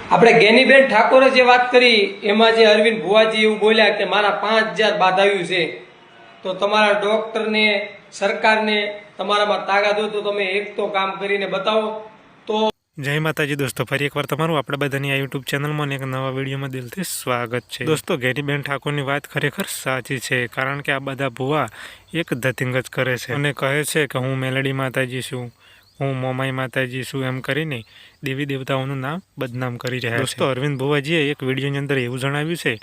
આપણે ગેનીબેન ઠાકોરે જે વાત કરી એમાં જે અરવિંદ ભુવાજી એવું બોલ્યા કે મારા 5000 બાધાયું છે, તો તમારા ડોક્ટરને, સરકારને તમારામાં તાકાત હોય તો તમે એક તો કામ કરીને બતાવો. તો જય માતાજી દોસ્તો, ફરી એકવાર તમારું આપણે બધાની આ યુટ્યુબ ચેનલમાં એક નવા વિડીયોમાં દિલથી સ્વાગત છે. દોસ્તો, ગેનીબેન ઠાકોરની વાત ખરેખર સાચી છે, કારણ કે આ બધા ભુવા એક ધતિંગ જ કરે છે અને કહે છે કે હું મેલડી માતાજી છું, હું મોમાઈ માતાજી છું, એમ કરીને દેવી દેવતાઓનું નામ બદનામ કરી રહ્યા છે. દોસ્તો, અરવિંદ ભુવાજીએ એક વિડીયોની અંદર એવું જણાવ્યું છે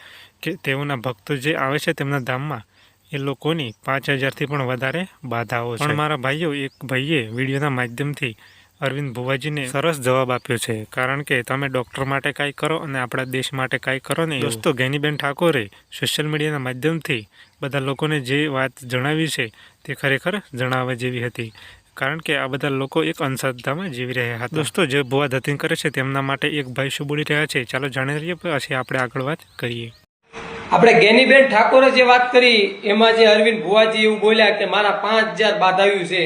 કે તેઓના ભક્તો જે આવે છે તેમના ધામમાં એ લોકોની 5000થી પણ વધારે બાધાઓ છે. પણ મારા ભાઈઓ, એક ભાઈએ વિડીયોના માધ્યમથી અરવિંદ ભુવાજીને સરસ જવાબ આપ્યો છે, કારણ કે તમે ડૉક્ટર માટે કાંઈ કરો અને આપણા દેશ માટે કાંઈ કરો ને. દોસ્તો, ગેનીબેન ઠાકોરે સોશિયલ મીડિયાના માધ્યમથી બધા લોકોને જે વાત જણાવી છે તે ખરેખર જણાવવા જેવી હતી, કારણ કે આ બધા લોકો એક અંધશ્રદ્ધામાં જીવી રહ્યા હતા. દોસ્તો, જે ભુવા ધતિંગ કરે છે તેમના માટે એક ભાઈ શું બોલી રહ્યા છે ચાલો જાણી લઈએ, પછી આપણે આગળ વાત કરીએ. આપણે ગેનીબેન ઠાકોરે જે વાત કરી એમાં જે અરવિંદ ભુવાજી એવું બોલ્યા કે મારા 5000 બાધાયું છે,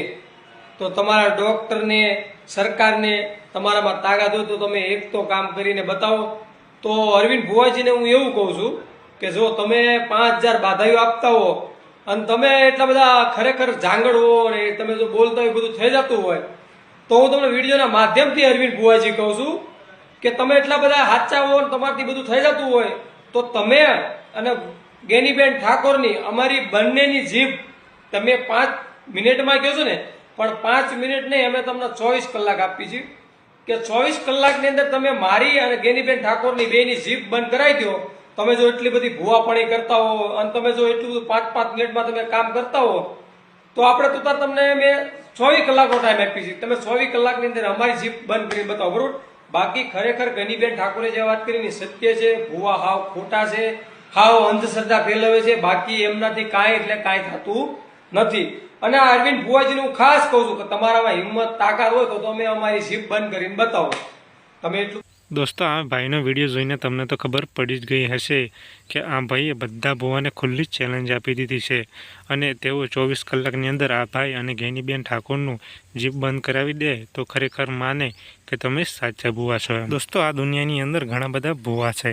તો તમારા ડોક્ટરને, સરકારને તમારામાં તાકાત હોય તો તમે એક તો કામ કરીને બતાવો. તો અરવિંદ ભુવાજીને હું એવું કહું છું કે જો તમે 5000 બાધાયું આપતા હો અને તમે એટલા બધા ખરેખર જાંગડ હો અને તમે જો બોલતા હોય બધું થઈ જતું હોય, તો હું તમને વિડીયોના માધ્યમથી અરવિંદ ભુવાજી કહું છું કે તમે એટલા બધા સાચા હો અને તમારાથી બધું થઈ જતું હોય તો તમે અને ગેનીબેન ઠાકોરની અમારી બંનેની જીભ તમે 5 મિનિટમાં કહો છો ને, પણ 5 મિનિટ નહીં, અમે તમને 24 કલાક આપી છે કે 24 કલાકની અંદર તમે મારી અને ગેનીબેન ઠાકોરની બેની જીભ બંધ કરાવી દો. તમે જો એટલી બધી ભુવાપણી કરતા હો અને તમે જો એટલું બધું 5-5 મિનિટમાં તમે કામ કરતા હો તો આપણે તો તમને મેં 24 કલાકનો ટાઈમ આપી છે, તમે 24 કલાકની અંદર અમારી જીભ બંધ કરીને બતાવો, બરોબર? બાકી ખરેખર ગેનીબેન ઠાકોરે જે વાત કરીને સત્ય છે, ભુવા હાવ ખોટા છે, હાવ અંધશ્રદ્ધા ફેલાવે છે, બાકી એમનાથી કાંઈ એટલે કાંઈ થતું નથી. અને આ અરવિંદ ભુવાજીને હું ખાસ કહું છું કે તમારામાં હિંમત તાકાત હોય તો તમે અમારી જીભ બંધ કરીને બતાવો. તમે એટલું દોસ્તો, આ ભાઈનો વિડીયો જોઈને તમને તો ખબર પડી જ ગઈ હશે કે આ ભાઈએ બધા ભુવાને ખુલ્લી જ ચેલેન્જ આપી દીધી છે અને તેઓ 24 કલાકની અંદર આ ભાઈ અને ગેનીબેન ઠાકોરનું જીભ બંધ કરાવી દે તો ખરેખર માને કે તમે સાચા ભુવા છો. દોસ્તો, આ દુનિયાની અંદર ઘણા બધા ભુવા છે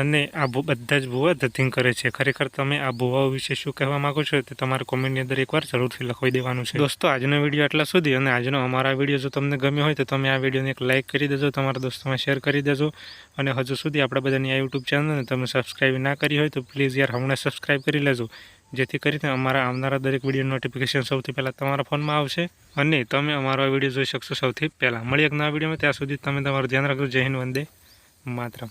અને આ બધા જ ભુવા ધતિંગ કરે છે. ખરેખર તમે આ ભુવાઓ વિશે શું કહેવા માંગો છો તે તમારા કોમેન્ટની અંદર એકવાર જરૂરથી લખી દેવાનું છે. દોસ્તો, આજનો વિડીયો આટલા સુધી, અને આજનો અમારા વિડીયો જો તમને ગમ્યો હોય તો તમે આ વિડીયોને એક લાઇક કરી દેજો, તમારા દોસ્તોમાં શેર કરી દેજો, અને હજુ સુધી આપણા બધાની આ યુટ્યુબ ચેનલને તમે સબસ્ક્રાઈબ ના કરી હોય તો પ્લીઝ યાર હમણાં સબસ્ક્રાઈબ કરી લેજો, જેથી કરીને અમારા આવનારા દરેક વિડીયો નોટિફિકેશન સૌથી પહેલાં તમારા ફોનમાં આવશે અને તમે અમારો આ વિડીયો જોઈ શકશો સૌથી પહેલાં. મળી એક નવા વિડીયોમાં, ત્યાં સુધી તમે તમારું ધ્યાન રાખજો. જય હિન્દ, વંદે માતરમ.